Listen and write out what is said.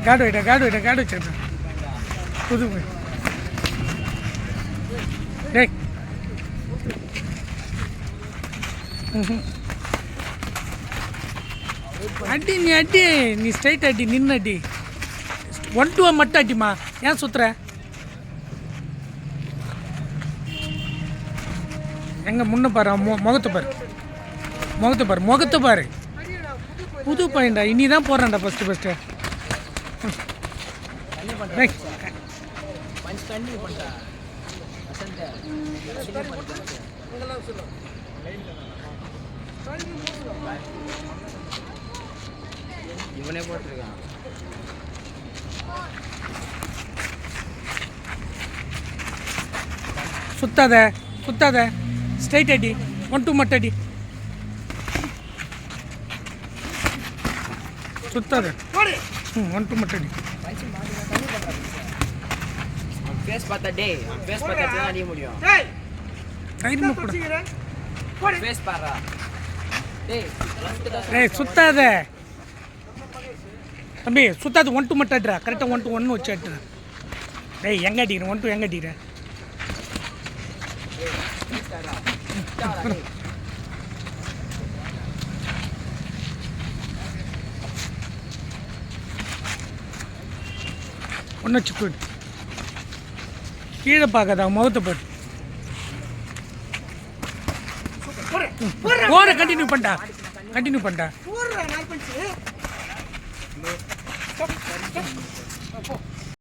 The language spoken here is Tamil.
காடு வச்சிருக்கேன் புது டேய் அடி நீ ஸ்ட்ரைட் அடி நின்று அடி 1-2 மட்டும் அடிமா ஏன் சுத்துற எங்க முன்ன பாரு முகத்தை பாரு புது பையன்டா இனி தான் போடுறான்டா ஃபஸ்ட்டு இவனே போட்டிருக்கான் சுத்தாத ஸ்ட்ரைட் அடி 1-2 மட்டும் அடி சுத்தாத 1-2 மட்டும் அடி ஃபேஸ் பார்த்தா டேய் ஃபேஸ் பார்த்தா தான் அடிக்க முடியும் டைம் கூட ஃபேஸ் பாறா டேய் சுத்தாத தம்பி சுத்தாது 1-2 மட்டும் அடிடா கரெக்டாக 1-1 வச்சு அடிடா டேய் எங்கே அடிக்கிறேன் 1-2 எங்கே அடிக்கிறேன் ஒன்று வச்சு போயிடு கீழே பார்க்காத முகத்தை போட்டு போற கண்டினியூ பண்ணா